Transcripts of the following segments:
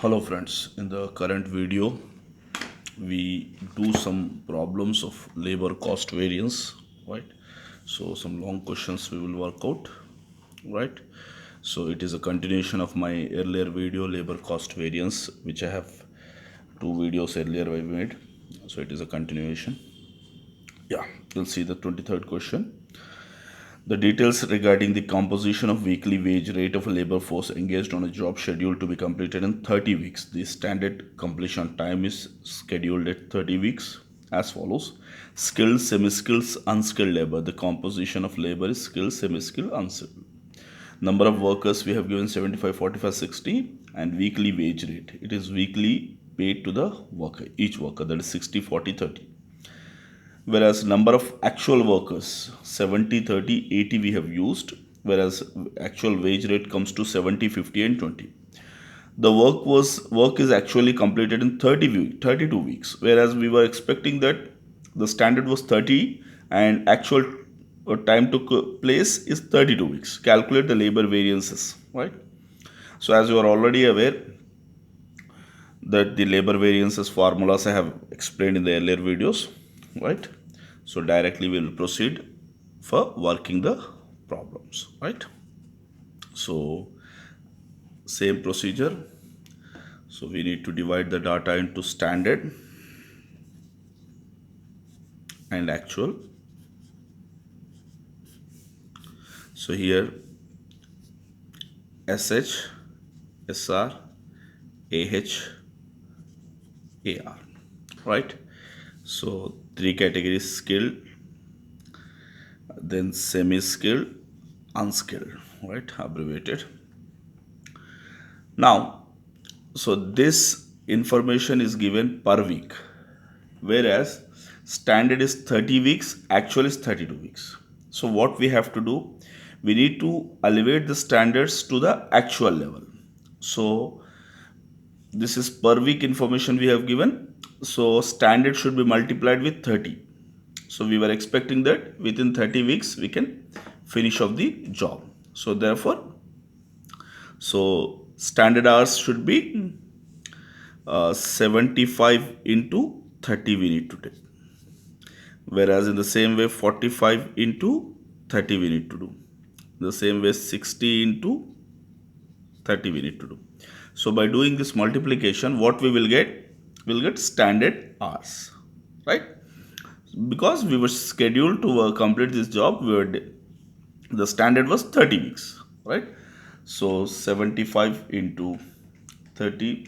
Hello friends, in the current video we do some problems of labor cost variance, right? So some long questions we will work out, right? So it is a continuation of my earlier video labor cost variance, which I have two videos earlier I made. So it is a continuation. Yeah, you'll see the 23rd question. The details regarding the composition of weekly wage rate of a labor force engaged on a job scheduled to be completed in 30 weeks. The standard completion time is scheduled at 30 weeks as follows. Skilled, semi-skilled, unskilled labor. The composition of labor is skilled, semi-skilled, unskilled. Number of workers we have given 75, 45, 60, and weekly wage rate. It is weekly paid to the worker, each worker, that is 60, 40, 30. Whereas number of actual workers 70, 30, 80 we have used, whereas actual wage rate comes to 70, 50, and 20. The work is actually completed in 32 weeks, whereas we were expecting that the standard was 30 and actual time took place is 32 weeks. Calculate the labor variances, right? So as you are already aware that the labor variances formulas I have explained in the earlier videos, right? So directly we will proceed for working the problems, right? So same procedure. So we need to divide the data into standard and actual. So here SH, SR, AH, AR, right? So three categories: skilled, then semi-skilled, unskilled, right? Abbreviated. Now, so this information is given per week, whereas standard is 30 weeks, actual is 32 weeks. So what we have to do, we need to elevate the standards to the actual level. So this is per week information we have given. So standard should be multiplied with 30. So we were expecting that within 30 weeks we can finish off the job. So therefore, so standard hours should be 75 into 30 we need to take. Whereas in the same way 45 into 30 we need to do. The same way 60 into 30 we need to do. So by doing this multiplication, what we will get? We'll get standard hours, right? Because we were scheduled to complete this job, the standard was 30 weeks, right? So 75 into 30,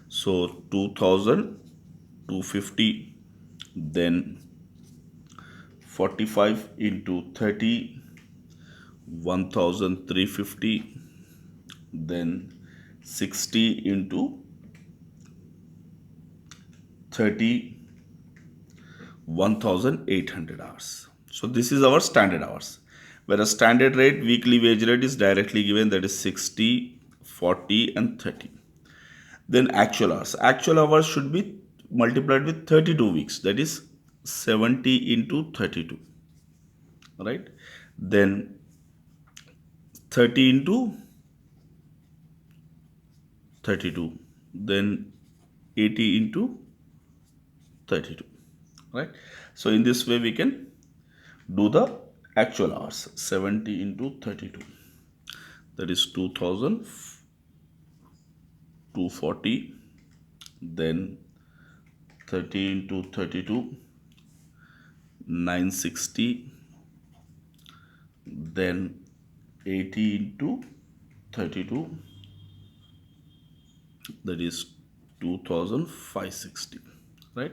so 2250, then 45 into 30, 1350, then 60 into 30, 1800 hours. So this is our standard hours. Whereas standard rate, weekly wage rate is directly given, that is 60, 40, and 30. Then actual hours. Actual hours should be multiplied with 32 weeks, that is 70 into 32, right? Then 30 into 32, then 80 into 32, right? So in this way we can do the actual hours. 70 into 32, that is 2240, then 30 into 32, 960, then 80 into 32, that is 2560, right?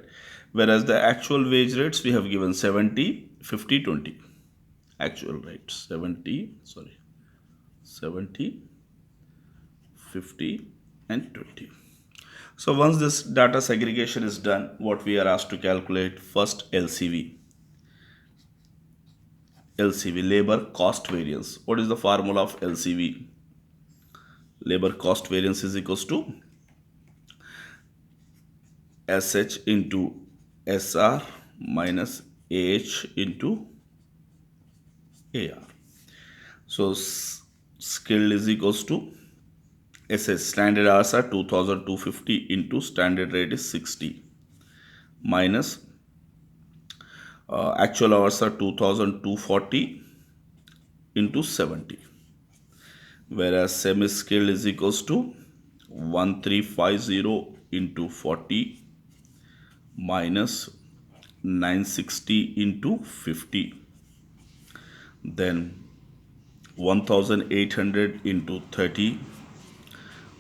Whereas the actual wage rates we have given 70, 50, 20. Actual rates 70, 50, and 20. So once this data segregation is done, what we are asked to calculate first LCV. LCV, labor cost variance. What is the formula of LCV? Labor cost variance is equals to SH into SR minus AH into AR. So skill is equals to SS standard hours are 2250 into standard rate is 60 minus actual hours are 2240 into 70, whereas semi skilled is equals to 1350 into 40 minus 960 into 50, then 1800 into 30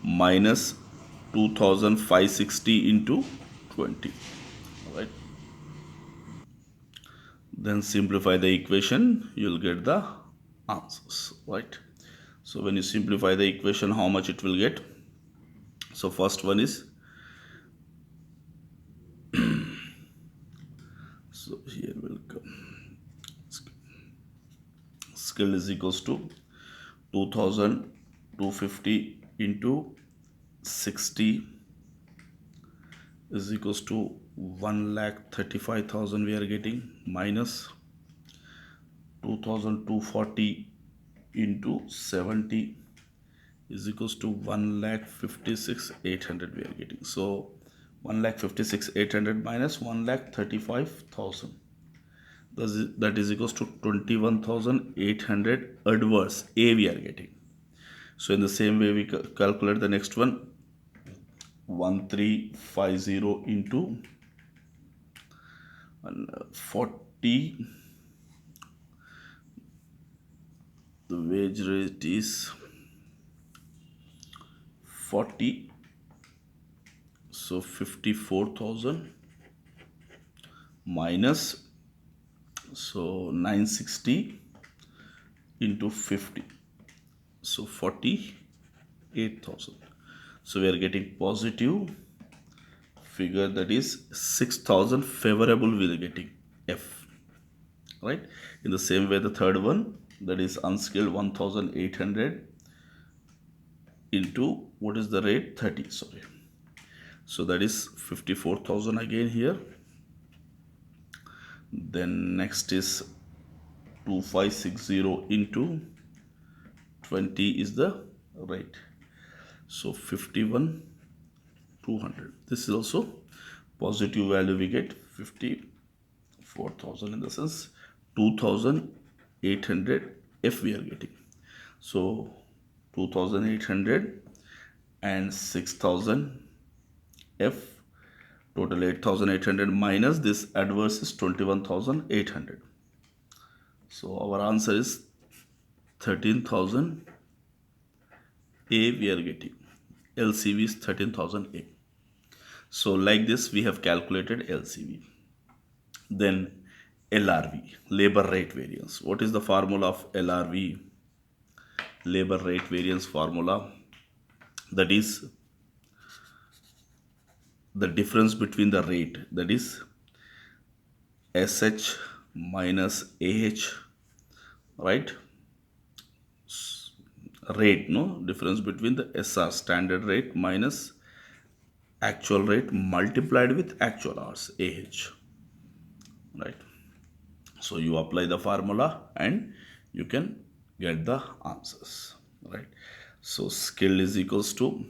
minus 2560 into 20. Right, then simplify the equation, you'll get the answers. Right, so when you simplify the equation, how much it will get? So first one is, so here will come skill is equals to 2250 into 60 is equals to 1,35,000 we are getting, minus 2240 into 70 is equals to 1,56,800 we are getting. So 1,56,800 minus 1,35,000, that is equals to 21,800 adverse A we are getting. So in the same way we calculate the next one, 1350 into 40, the wage rate is 40, so 54,000 minus, so 960 into 50, so 48,000. So we are getting positive figure, that is 6,000 favorable we are getting F. Right, in the same way the third one, that is unskilled 1,800 into what is the rate, 30, sorry, so that is 54,000 again here. Then next is 2560 into 20 is the rate, so 51,200. This is also positive value we get, 54,000 in the sense 2,800 F we are getting. So 2,800 and 6,000 F, total 8,800 minus this adverse is 21,800. So our answer is 13,000 A we are getting. LCV is 13,000 A. So like this we have calculated LCV. Then LRV, labor rate variance. What is the formula of LRV? Labor rate variance formula, that is the difference between the rate, that is SH minus AH, right? Rate, no, difference between the SR standard rate minus actual rate multiplied with actual hours, AH, right? So you apply the formula and you can get the answers, right? So skill is equals to,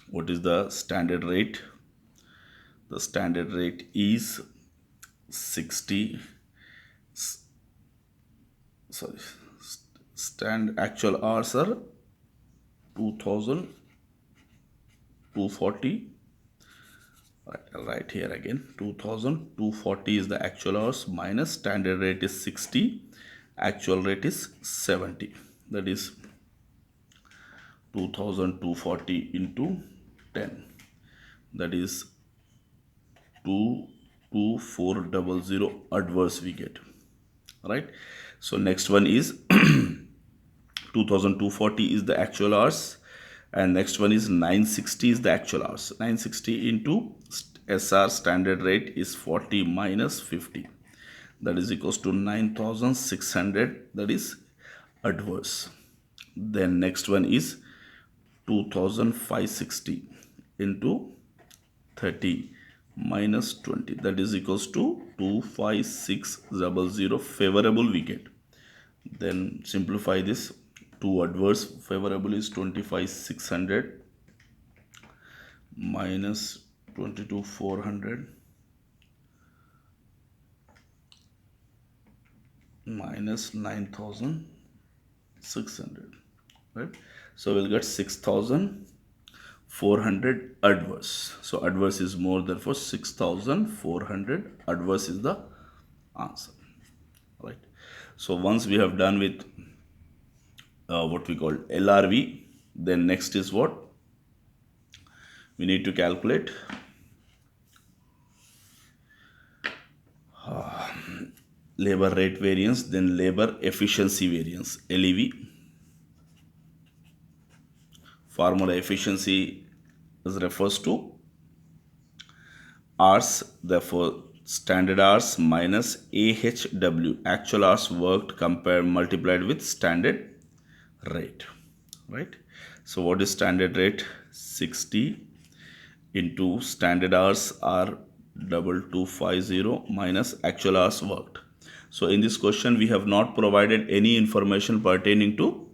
what is the standard rate? The standard rate is 60, sorry, actual hours are 2,240. Right here again, 2,240 is the actual hours minus standard rate is 60, actual rate is 70, that is 2,240 into 10, that is 22400 adverse we get, right? So next one is 2,240 is the actual hours, and next one is 960 is the actual hours. 960 into SR standard rate is 40 minus 50, that is equals to 9,600, that is adverse. Then next one is 2,560 into 30 minus 20, that is equals to 25600 favorable we get. Then simplify this, Two adverse favorable is 25,600 minus 22,400 minus 9,600, right? So we'll get 6,400 adverse. So adverse is more, therefore 6,400 adverse is the answer, right? So once we have done with what we call LRV, then next is what we need to calculate. Labor rate variance, then labor efficiency variance, LEV. Formula efficiency refers to hours, therefore standard hours minus AHW, actual hours worked compared multiplied with standard rate, right? So what is standard rate? 60 into standard hours are 2250 minus actual hours worked. So in this question we have not provided any information pertaining to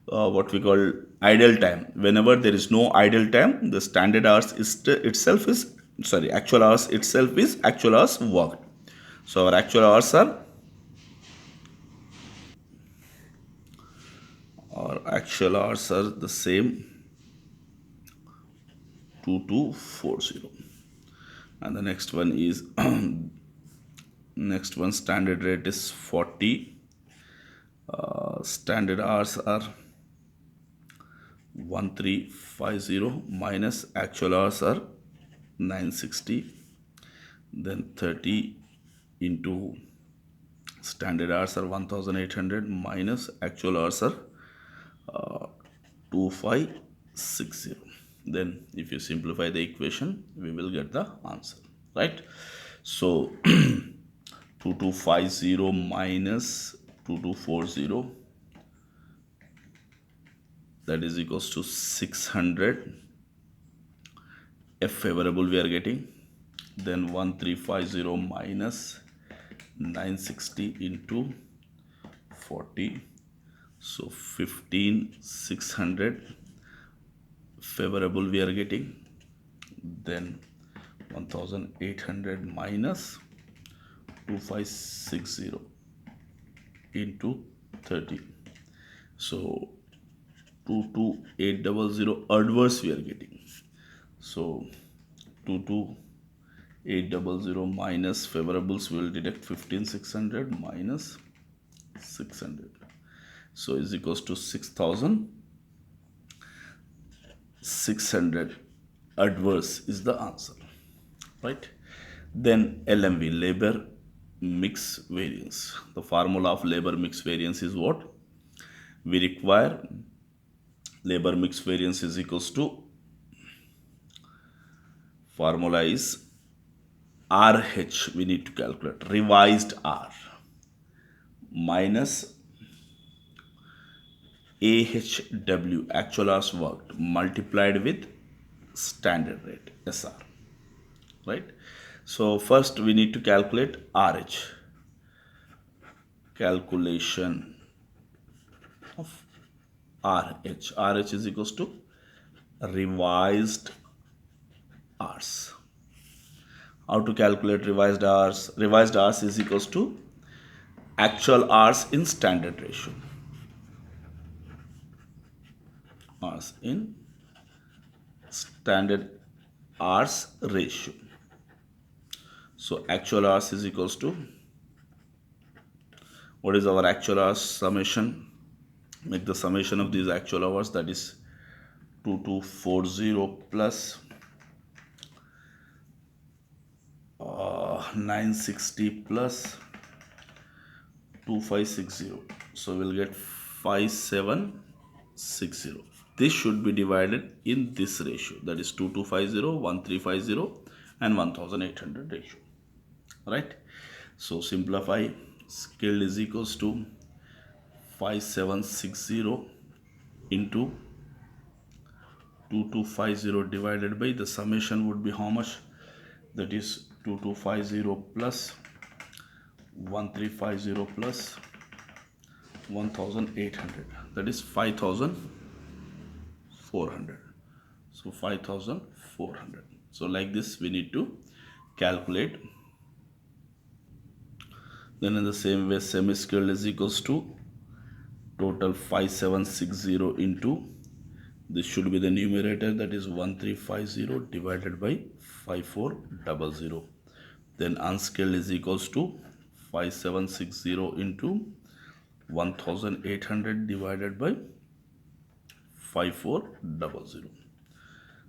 what we call idle time. Whenever there is no idle time, the standard hours itself is, sorry, actual hours itself is actual hours worked. So our actual hours are, the same, 2240. And the next one is next one, standard rate is 40. Standard hours are 1350 minus actual hours are 960. Then 30 into standard hours are 1800 minus actual hours are 2560. Then if you simplify the equation, we will get the answer, right? So 2250 minus 2240, that is equals to 600. F favorable we are getting. Then 1350 minus 960 into 40. So 15,600 favorable we are getting. Then 1800 minus 2560 into 30. So 22800 adverse we are getting. So 22800 minus favorables, we will deduct 15,600 minus 600. So is equals to 6,600 adverse is the answer, right? Then LMV, labor mix variance. The formula of labor mix variance is what? We require labor mix variance is equals to, formula is RH, we need to calculate revised R minus AHW, actual hours worked, multiplied with standard rate, SR, right? So first we need to calculate RH. Calculation of RH. RH is equals to revised hours. How to calculate revised hours? Revised hours is equals to actual hours in standard ratio. Hours in standard hours ratio. So actual hours is equals to, what is our actual hours summation? Make the summation of these actual hours, that is 2240 plus 960 plus 2560. So we'll get 5760. This should be divided in this ratio, that is 2250, 1350 and 1800 ratio, right? So simplify. Skilled is equals to 5760 into 2250 divided by, the summation would be how much? That is 2250 plus 1350 plus 1800. that is 5400. So 5400. So like this we need to calculate. Then in the same way, semi-skilled is equals to total 5760 into, this should be the numerator, that is 1350 divided by 5400. Then unskilled is equals to 5760 into 1800 divided by 5400.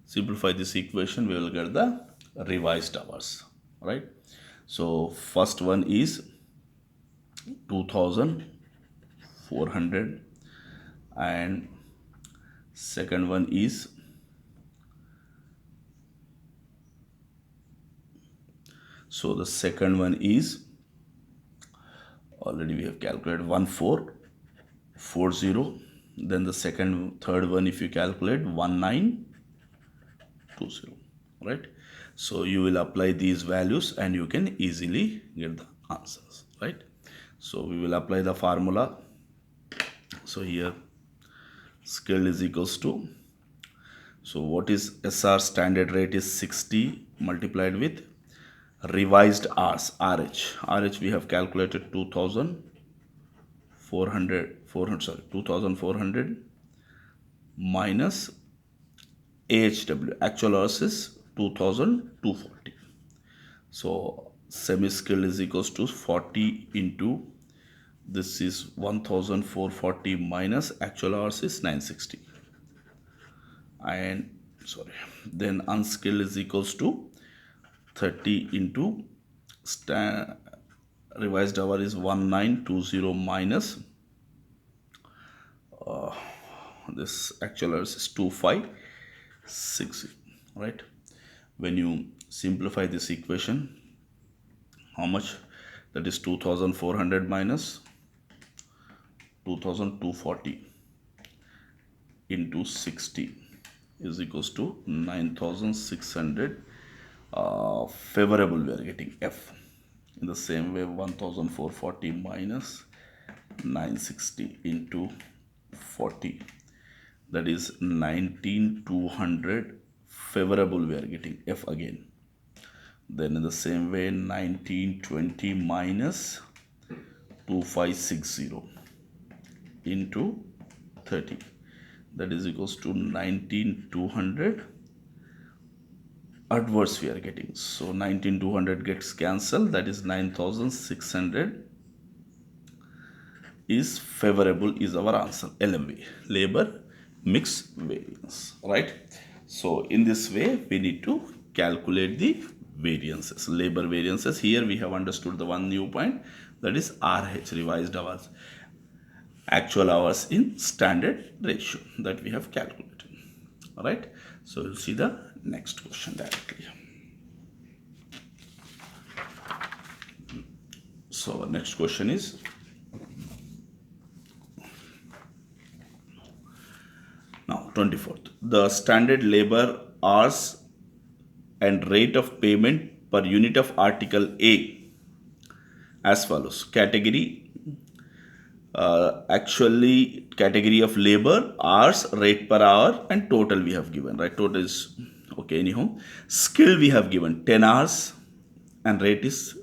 Simplify this equation, we will get the revised hours, right? So first one is 2400 and second one is the second one is already we have calculated 1440. Then the third one, if you calculate 1920, right? So you will apply these values and you can easily get the answers, right? So we will apply the formula. So here skilled is equals to, so what is SR, standard rate is 60 multiplied with revised hours, RH we have calculated 2400 minus AHW, actual hours is 2240. So semi-skilled is equals to 40 into, this is 1440 minus actual hours is 960. And then unskilled is equals to 30 into revised hour is 1920 minus this actual hours is 2560, right? When you simplify this equation, how much? That is 2400 minus 2240 into 60 is equals to 9600. Favorable we are getting F. In the same way, 1440 minus 960 into 40, that is 19200. Favorable we are getting F again. Then in the same way, 1920 minus 2560 into 30, that is equals to 19200. Adverse we are getting, so 19200 gets cancelled, that is 9600 is favorable, is our answer. LMV, labor mix variance, right? So in this way we need to calculate the variances, labor variances. Here we have understood the one new point, that is RH, revised hours, actual hours in standard ratio, that we have calculated. All right, so you'll see the next question directly. So next question is, now 24th, the standard labor hours and rate of payment per unit of article A as follows. Category, actually category of labor, hours, rate per hour, and total we have given, right? Total is okay. Anyhow, skill we have given 10 hours and rate is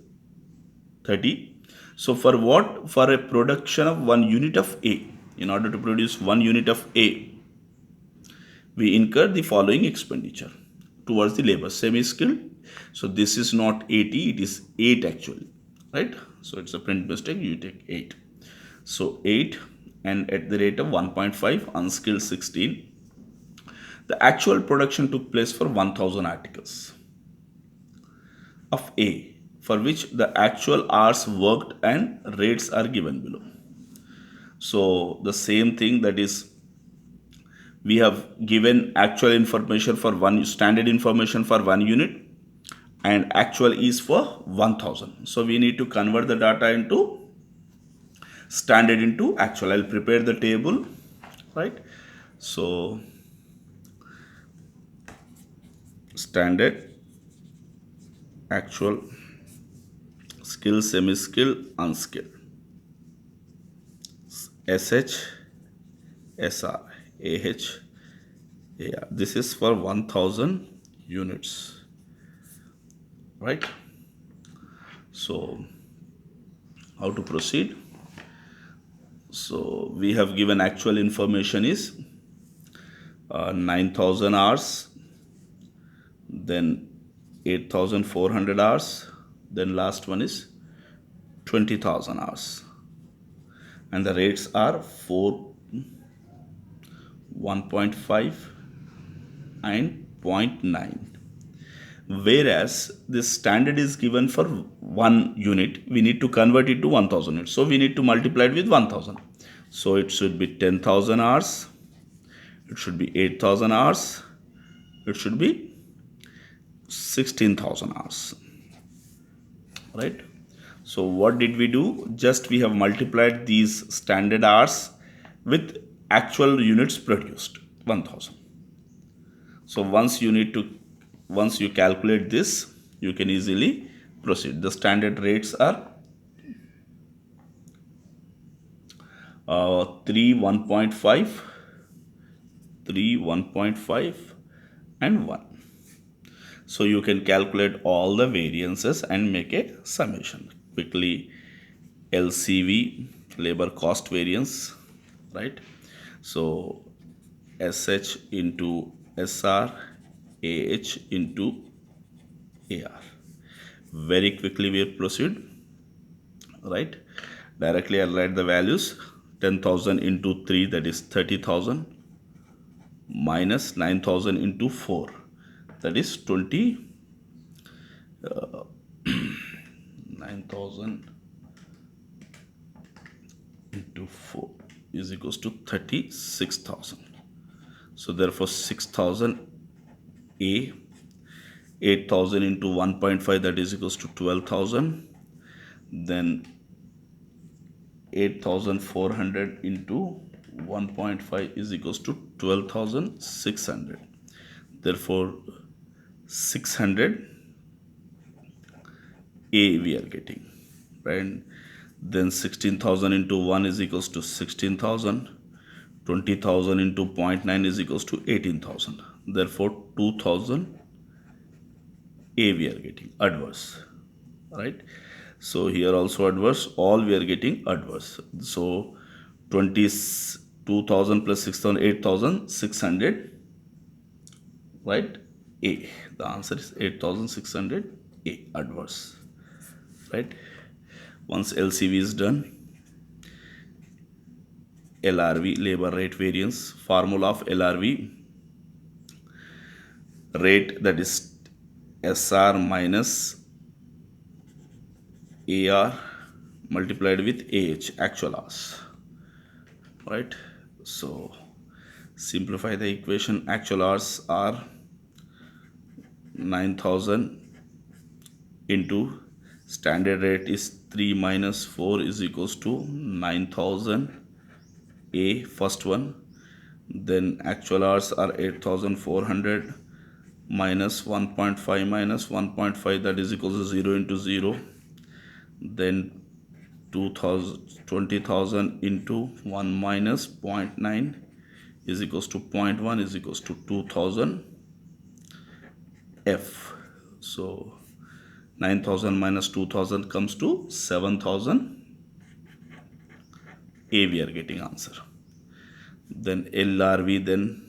30. So for what? For a production of 1 unit of A, in order to produce 1 unit of A, we incur the following expenditure towards the labor. Semi-skilled, so this is not 80, it is 8 actually, right? So it's a print mistake, you take 8. So 8, and at the rate of 1.5, unskilled 16. The actual production took place for 1000 articles of A, for which the actual hours worked and rates are given below. So the same thing, that is, we have given actual information for one, standard information for 1 unit, and actual is for 1000. So we need to convert the data into standard into actual. I'll prepare the table, right? So standard, actual, skill, semi-skill, unskilled, SH, SR AH AR. This is for 1000 units, right? So how to proceed? So we have given actual information is 9000 hours, then 8400 hours, then last one is 20,000 hours, and the rates are 4, 1.5 and 0.9. Whereas this standard is given for 1 unit, we need to convert it to 1000 units, so we need to multiply it with 1000. So it should be 10,000 hours, it should be 8,000 hours, it should be 16,000 hours, right? So what did we do? Just we have multiplied these standard hours with actual units produced, 1000. So once you calculate this, you can easily proceed. The standard rates are 3, 1.5, 3, 1.5 and 1. So you can calculate all the variances and make a summation. Quickly, LCV, labor cost variance, right? So SH into SR, AH into AR. Very quickly we will proceed, right? Directly I'll write the values. 10,000 into 3, that is 30,000, minus 9,000 into 4, that is 9,000 into 4 is equals to 36,000. So therefore 6,000 A, 8,000 into 1.5, that is equals to 12,000. Then 8,400 into 1.5 is equals to 12,600. Therefore 600 A we are getting, right? Then 16,000 into 1 is equals to 16,000. 20,000 into 0.9 is equals to 18,000. Therefore 2,000 A we are getting adverse, right? So here also adverse, all we are getting adverse. So 22,000 plus 6,000, 8,600, right? A. The answer is 8,600 A, adverse, right? Once LCV is done, LRV, labor rate variance, formula of LRV, rate, that is SR minus AR multiplied with AH, actual hours, right? So simplify the equation. Actual hours are 9,000 into standard rate is 3 minus 4 is equals to 9,000 A, first one. Then actual hours are 8,400 minus 1.5 minus 1.5, that is equals to 0 into 0. Then 20,000 into 1 minus 0.9 is equals to 0.1 is equals to 2,000 F. So 9,000 minus 2,000 comes to 7,000 A we are getting answer. Then LRV, then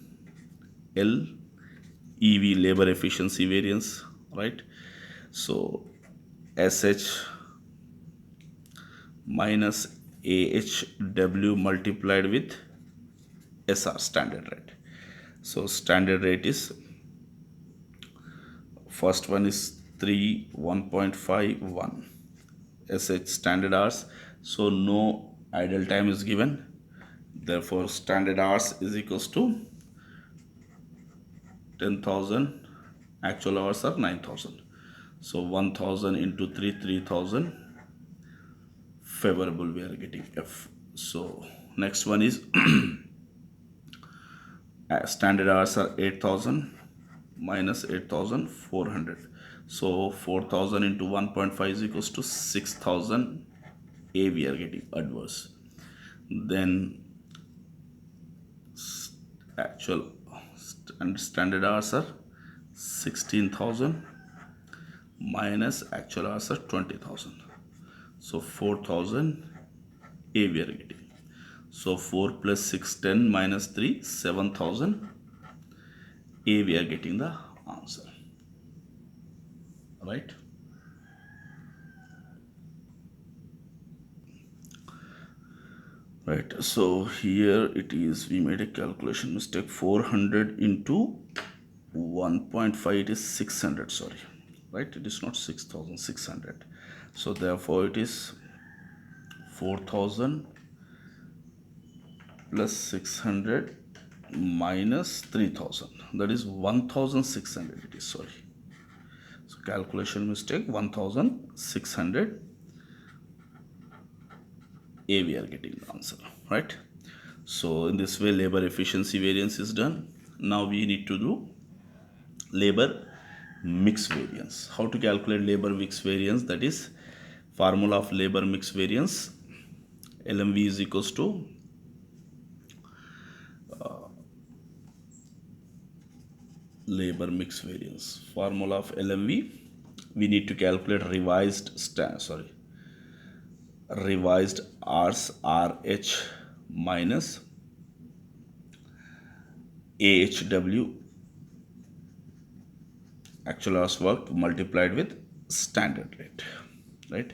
LEV, labor efficiency variance, right? So SH minus AHW multiplied with SR, standard rate. So standard rate is, first one is 3, 1.51 SH standard hours. So no idle time is given. Therefore standard hours is equals to 10,000. Actual hours are 9,000. So 1,000 into 3, 3,000. Favorable we are getting F. So next one is standard hours are 8,000 minus 8,400. So 4,000 into 1.5 is equals to 6,000 A we are getting adverse. Then actual and standard hours are 16,000 minus actual hours are 20,000. So 4,000 A we are getting. So 4 plus 6, 10 minus 3, 7,000 A we are getting the answer. Right? Right. So here it is, we made a calculation mistake. 400 into 1.5, it is 600, sorry. Right? It is not 6,600. So therefore it is 4,000 plus 600 minus 3,000. That is 1,600 it is, sorry. So calculation mistake, 1,600 A we are getting the answer, right? So in this way labor efficiency variance is done. Now we need to do labor mix variance. How to calculate labor mix variance? That is formula of labor mix variance. LMV is equals to labor mix variance. Formula of LMV, we need to calculate revised R's RH minus AHW actual hours worked multiplied with standard rate, right?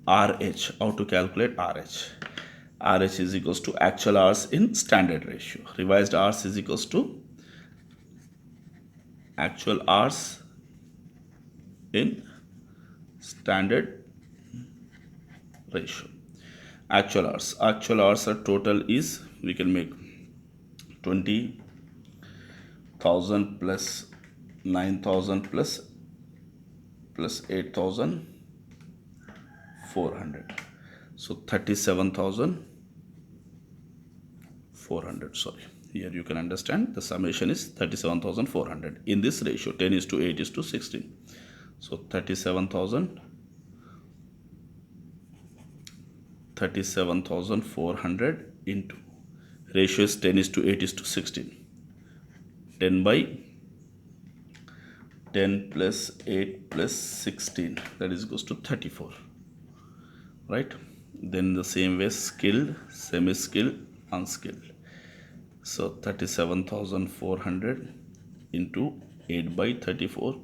RH, how to calculate RH? RH is equals to actual hours in standard ratio. Revised hours is equals to actual hours in standard ratio. Actual hours are total is, we can make 20,000 plus 9,000 plus 8,400. So 37,400. Sorry, here you can understand the summation is 37,400 in this ratio 10 is to 8 is to 16. So 37,400 into ratio is 10 is to 8 is to 16. 10 by 10 plus 8 plus 16, that is goes to 34, right? Then the same way skilled, semi-skilled, unskilled. So 37,400 into 8 by 34,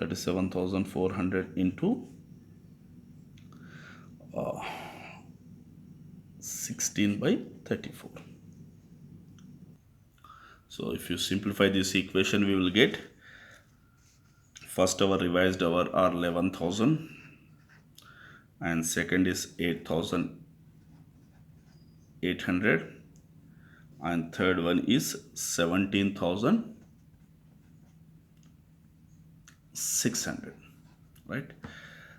37,400 into 16 by 34. So if you simplify this equation, we will get first our revised hour are 11,000 and second is 8,800 and third one is 17,600, right?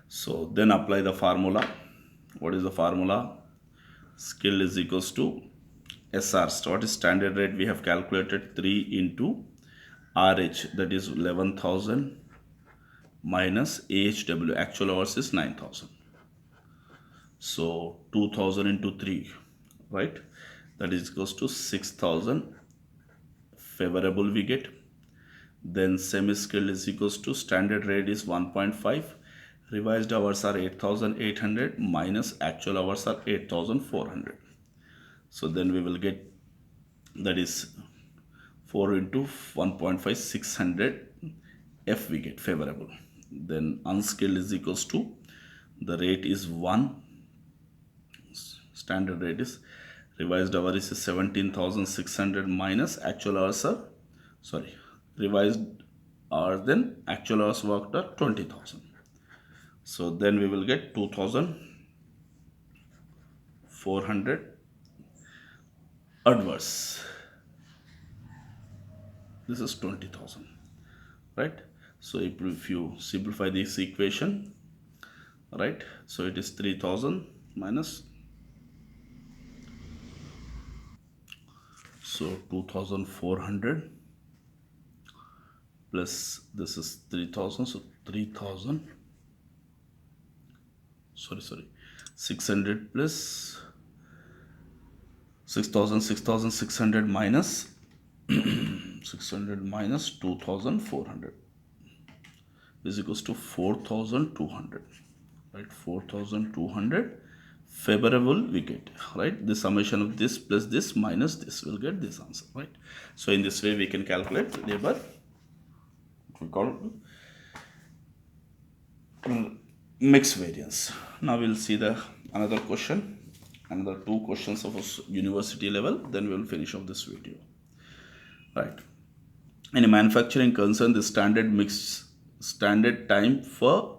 So then apply the formula. What is the formula? Skill is equals to SR. What is standard rate? We have calculated 3 into RH, that is 11,000 minus AHW, actual hours is 9,000. So 2,000 into 3, right? That is equals to 6,000 favorable we get. Then semi-skilled is equals to standard rate is 1.5. Revised hours are 8,800 minus actual hours are 8,400. So then we will get, that is 4 into 1.5, 600 F we get favorable. Then unskilled is equals to, the rate is 1, standard rate is, revised hour is 17,600 minus actual hours are, sorry, revised hours then actual hours worked are 20,000. So then we will get 2,400 adverse. This is 20,000, right? So if you simplify this equation, right, so it is 3,000 minus, so 2,400 plus this is 3,000, so 3,000, sorry 600 plus 6,000 6,600 minus 600 minus 2400 is equals to 4200, right? 4200 favorable we get, right? The summation of this plus this minus this will get this answer, right? So in this way we can calculate labor, we call it mixed variance. Now we'll see the another question, another two questions of university level, then we will finish off this video, right? In a manufacturing concern, the standard time for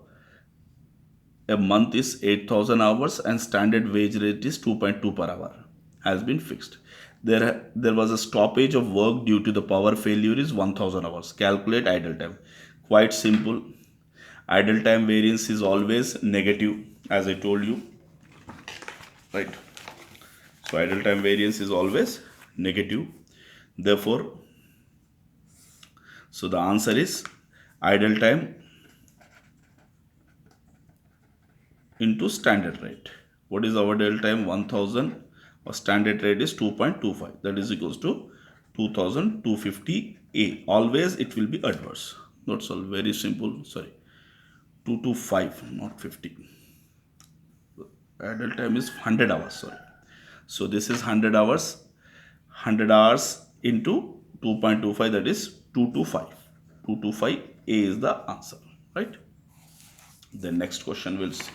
a month is 8,000 hours and standard wage rate is 2.2 per hour has been fixed. There was a stoppage of work due to the power failure is 1,000 hours. Calculate idle time. Quite simple. Idle time variance is always negative, as I told you, right? So idle time variance is always negative. Therefore, so the answer is idle time into standard rate. What is our idle time? 1000, or standard rate is 2.25, that is equals to 2250 A. Always it will be adverse. That's all, very simple. Sorry, 225, not 50. Idle time is 100 hours, sorry. So this is 100 hours. 100 hours into 2.25, that is 225. 225 A is the answer, right? The next question we'll see.